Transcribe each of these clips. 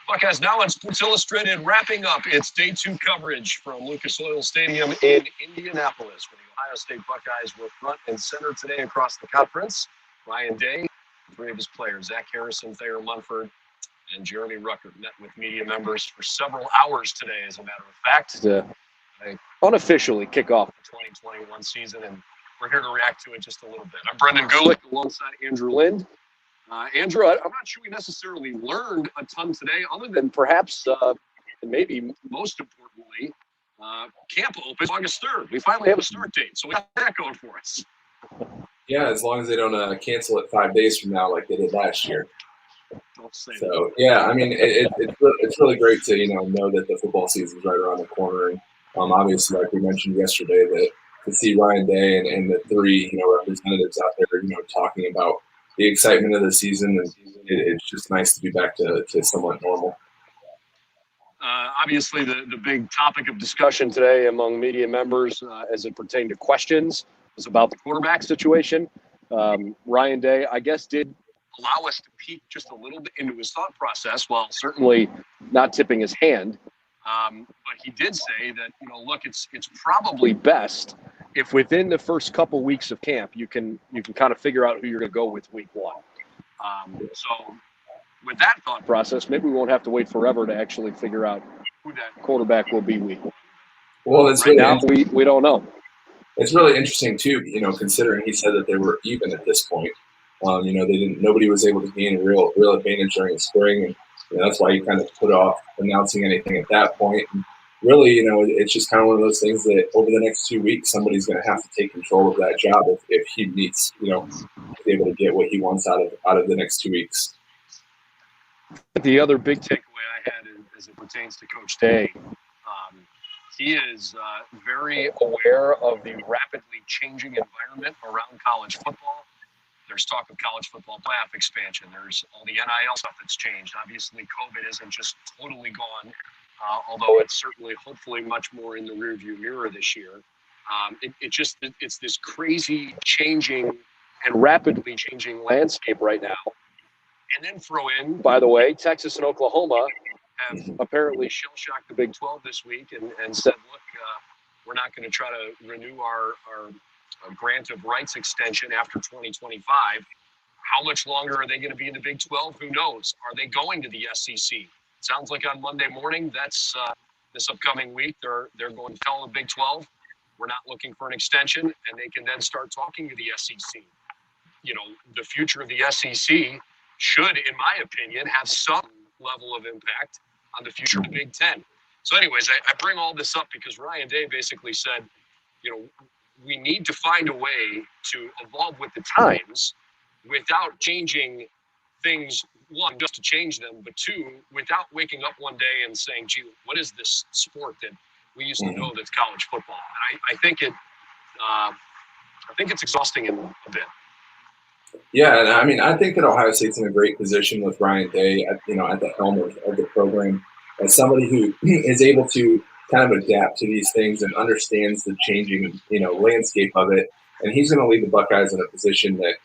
Buckeyes Now on Sports Illustrated, wrapping up its Day 2 coverage from Lucas Oil Stadium in Indianapolis, where the Ohio State Buckeyes were front and center today across the conference. Ryan Day, three of his players, Zach Harrison, Thayer Munford, and Jeremy Ruckert, met with media members for several hours today, as a matter of fact, to unofficially kick off the 2021 season, and we're here to react to it just a little bit. I'm Brendan Gulick alongside Andrew Lind. Andrew, I'm not sure we necessarily learned a ton today, other than perhaps, and maybe most importantly, camp opens August 3rd. We finally have a start date, so we got that going for us. Yeah, as long as they don't cancel it 5 days from now like they did last year. Don't say So, that. yeah, I mean, it's really great to, know that the football season is right around the corner. And obviously, like we mentioned yesterday, that to see Ryan Day and the three, representatives out there, talking about the excitement of the season, and it's just nice to be back to somewhat normal. Obviously, the big topic of discussion today among media members as it pertained to questions was about the quarterback situation. Ryan Day, I guess, did allow us to peek just a little bit into his thought process, while certainly not tipping his hand. But he did say that, look, it's probably best if within the first couple weeks of camp you can kind of figure out who you're going to go with week one. So with that thought process, maybe we won't have to wait forever to actually figure out who that quarterback will be week one. Well, it's right now we don't know. It's really interesting too, considering he said that they were even at this point. Nobody was able to gain a real advantage during the spring, and that's why he kind of put off announcing anything at that point. And really, it's just kind of one of those things that over the next 2 weeks, somebody's going to have to take control of that job if he needs, to be able to get what he wants out of the next 2 weeks. The other big takeaway I had as it pertains to Coach Day, he is very aware of the rapidly changing environment around college football. There's talk of college football playoff expansion. There's all the NIL stuff that's changed. Obviously, COVID isn't just totally gone, although it's certainly, hopefully, much more in the rearview mirror this year. It's this crazy changing and rapidly changing landscape right now. And then throw in, by the way, Texas and Oklahoma have apparently shell-shocked the Big 12 this week and said, look, we're not going to try to renew our grant of rights extension after 2025. How much longer are they going to be in the Big 12? Who knows? Are they going to the SEC? Sounds like on Monday morning, that's this upcoming week, they're going to tell the Big 12, we're not looking for an extension, and they can then start talking to the SEC. The future of the SEC should, in my opinion, have some level of impact on the future of the Big Ten. So anyways, I bring all this up because Ryan Day basically said, we need to find a way to evolve with the times without changing things, one, just to change them, but two, without waking up one day and saying, gee, what is this sport that we used to know that's college football? And I think it's exhausting in a bit. Yeah, and I mean, I think that Ohio State's in a great position with Ryan Day at the helm of the program, as somebody who is able to kind of adapt to these things and understands the changing, landscape of it. And he's going to lead the Buckeyes in a position that,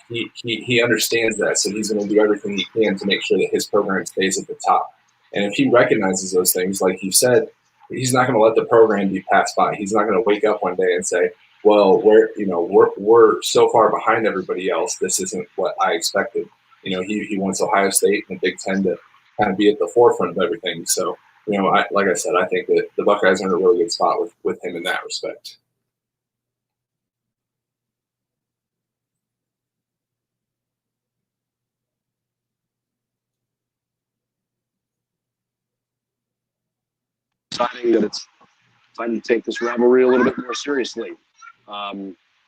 he understands that. So he's going to do everything he can to make sure that his program stays at the top. And if he recognizes those things, like you said, he's not going to let the program be passed by. He's not going to wake up one day and say, well, we're so far behind everybody else. This isn't what I expected. He wants Ohio State and the Big Ten to kind of be at the forefront of everything. So, like I said, I think that the Buckeyes are in a really good spot with him in that respect. Deciding that it's time to take this rivalry a little bit more seriously.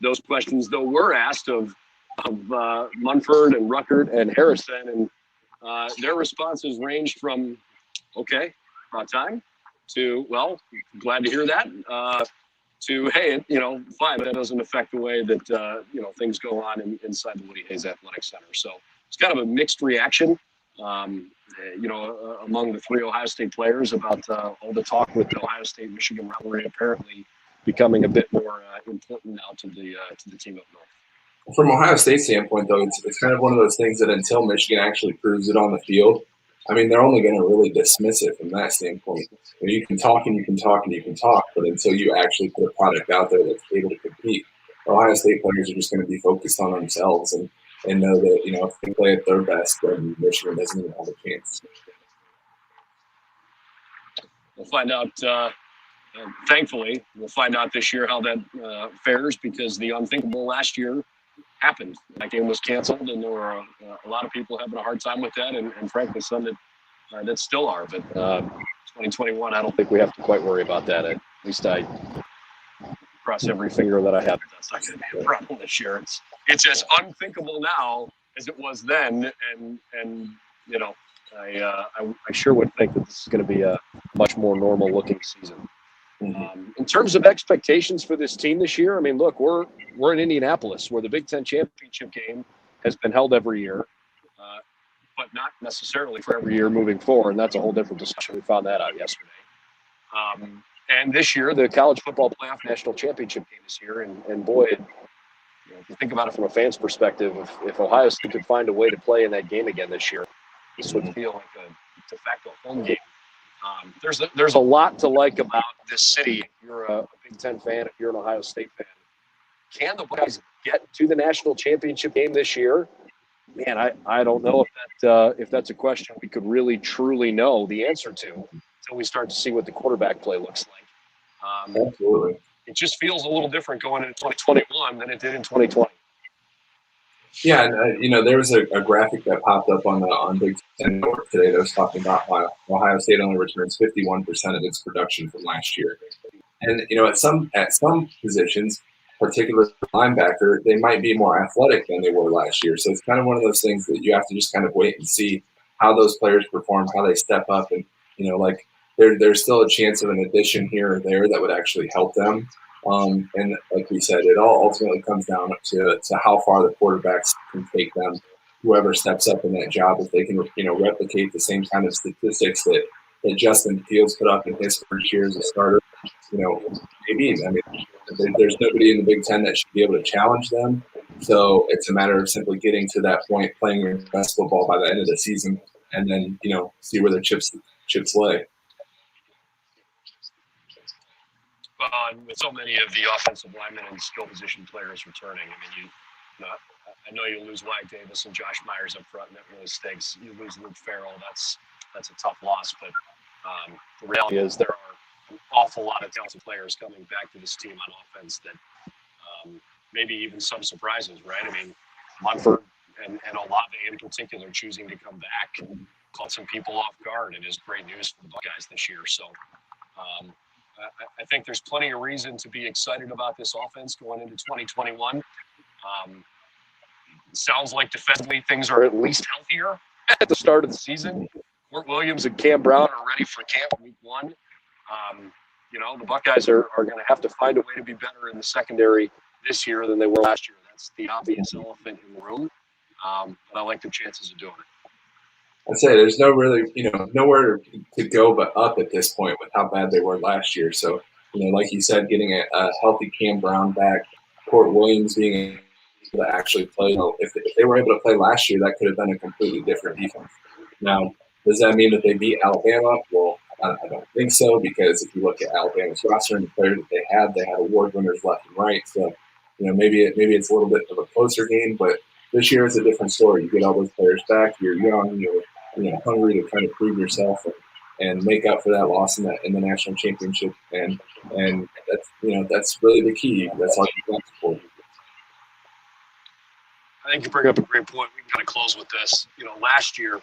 Those questions, though, were asked of Munford and Ruckert and Harrison, and their responses ranged from, okay, about time, to, well, glad to hear that, to, hey, fine, but that doesn't affect the way that, things go on inside the Woody Hayes Athletic Center. So it's kind of a mixed reaction, among the three Ohio State players about all the talk with the Ohio State-Michigan rivalry apparently becoming a bit more intense. important now to the team up north. From Ohio State's standpoint, though, it's kind of one of those things that until Michigan actually proves it on the field, I mean, they're only going to really dismiss it from that standpoint. You can talk and you can talk and you can talk, but until you actually put a product out there that's able to compete, Ohio State players are just going to be focused on themselves and know that, if they play at their best, then Michigan doesn't even have a chance. We'll find out. Thankfully, we'll find out this year how that fares, because the unthinkable last year happened. That game was canceled, and there were a lot of people having a hard time with that, and frankly, some that still are. But 2021, I don't think we have to quite worry about that. At least I cross every finger that I have. That's not going to be a problem this year. It's as unthinkable now as it was then, and I sure would think that this is going to be a much more normal-looking season. In terms of expectations for this team this year, I mean, look, we're in Indianapolis, where the Big Ten championship game has been held every year, but not necessarily for every year moving forward. And that's a whole different discussion. We found that out yesterday. And this year, the college football playoff national championship game is here, and boy, if you think about it from a fan's perspective, if Ohio State could find a way to play in that game again this year, this would feel like a de facto home game. There's a lot to like about this city. If you're a Big Ten fan, if you're an Ohio State fan, can the Buckeyes get to the national championship game this year? Man, I don't know if that's a question we could really truly know the answer to until we start to see what the quarterback play looks like. Absolutely. It just feels a little different going into 2021 than it did in 2020. Yeah, and there was a graphic that popped up on Big Ten Network today that was talking about how Ohio State only returns 51% of its production from last year, and at some positions, particularly linebacker, they might be more athletic than they were last year. So it's kind of one of those things that you have to just kind of wait and see how those players perform, how they step up, and there's still a chance of an addition here or there that would actually help them. And like we said, it all ultimately comes down to how far the quarterbacks can take them. Whoever steps up in that job, if they can, replicate the same kind of statistics that Justin Fields put up in his first year as a starter, maybe. I mean, there's nobody in the Big Ten that should be able to challenge them. So it's a matter of simply getting to that point, playing your best football by the end of the season, and then see where the chips lay. And with so many of the offensive linemen and skill position players returning, I mean, I know you lose Wyatt Davis and Josh Myers up front, and that really stinks. You lose Luke Farrell, that's a tough loss. But the reality is there are an awful lot of talented players coming back to this team on offense that maybe even some surprises, right? I mean, Munford and Olave in particular choosing to come back caught some people off guard, and is great news for the Buckeyes this year. So I think there's plenty of reason to be excited about this offense going into 2021. Sounds like defensively things are at least healthier at the start of the season. Court Williams and Cam Brown are ready for camp week 1. The Buckeyes are going to have to find a way to be better in the secondary this year than they were last year. That's the obvious elephant in the room. But I like their chances of doing it. I'd say there's nowhere to go but up at this point with how bad they were last year. So, like you said, getting a healthy Cam Brown back, Court Williams being able to actually play. If they were able to play last year, that could have been a completely different defense. Now, does that mean that they beat Alabama? Well, I don't think so, because if you look at Alabama's roster and the players that they had award winners left and right. So, maybe it's a little bit of a closer game, but this year is a different story. You get all those players back. You're young. You're hungry to try to prove yourself and make up for that loss in the national championship. And that's really the key. That's all you got for. I think you bring up a great point. We can kind of close with this. Last year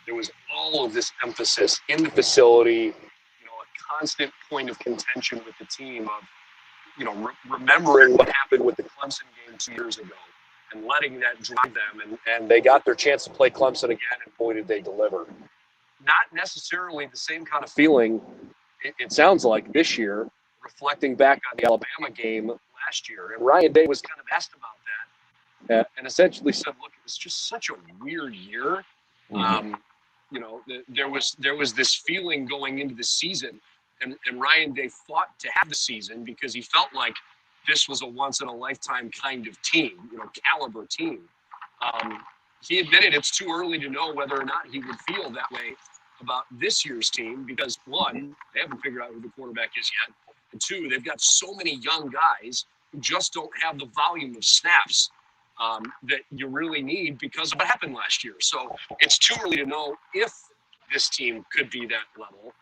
there was all of this emphasis in the facility. A constant point of contention with the team of remembering what happened with the Clemson game 2 years ago, and letting that drive them, and they got their chance to play Clemson again, and boy, did they deliver. Not necessarily the same kind of feeling, it sounds like, this year, reflecting back on the Alabama game last year. And Ryan Day was kind of asked about that, and essentially said, look, it was just such a weird year. Mm-hmm. There was this feeling going into the season, and Ryan Day fought to have the season because he felt like this was a once-in-a-lifetime kind of team, caliber team. He admitted it's too early to know whether or not he would feel that way about this year's team because, one, they haven't figured out who the quarterback is yet, and two, they've got so many young guys who just don't have the volume of snaps that you really need because of what happened last year. So it's too early to know if this team could be that level.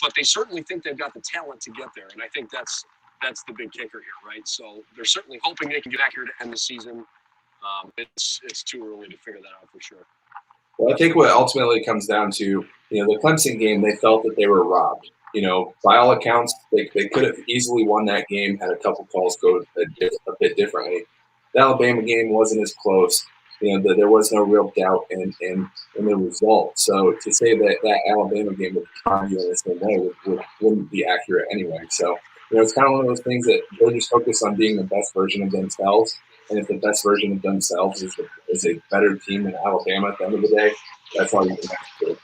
But they certainly think they've got the talent to get there, and I think that's the big kicker here, right? So they're certainly hoping they can get back here to end the season. It's too early to figure that out for sure. Well, I think what ultimately comes down to, the Clemson game, they felt that they were robbed. By all accounts, they could have easily won that game had a couple calls go a bit differently. The Alabama game wasn't as close. There was no real doubt in the result. So to say that Alabama game would harm you in the same way wouldn't be accurate anyway. So, it's kind of one of those things that they're just focused on being the best version of themselves. And if the best version of themselves is a better team than Alabama at the end of the day, that's all you can ask for.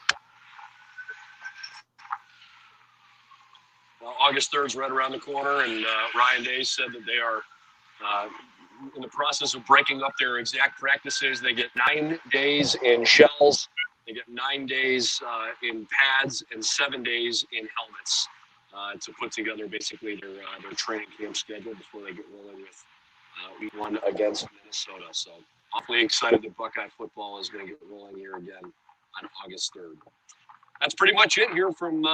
Well, August 3rd is right around the corner, and Ryan Day said that they are in the process of breaking up their exact practices. They get 9 days in shells, they get 9 days in pads, and 7 days in helmets to put together basically their training camp schedule before they get rolling with week 1 against Minnesota. So awfully excited that Buckeye football is going to get rolling here again on August 3rd. That's pretty much it here from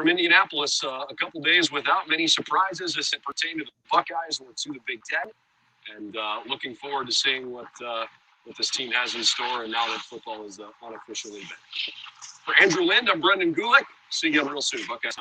Indianapolis. A couple days without many surprises as it pertained to the Buckeyes or to the Big Ten. And looking forward to seeing what this team has in store and now that football is unofficially back. For Andrew Lind, I'm Brendan Gulick. See you again real soon. Buckeyes.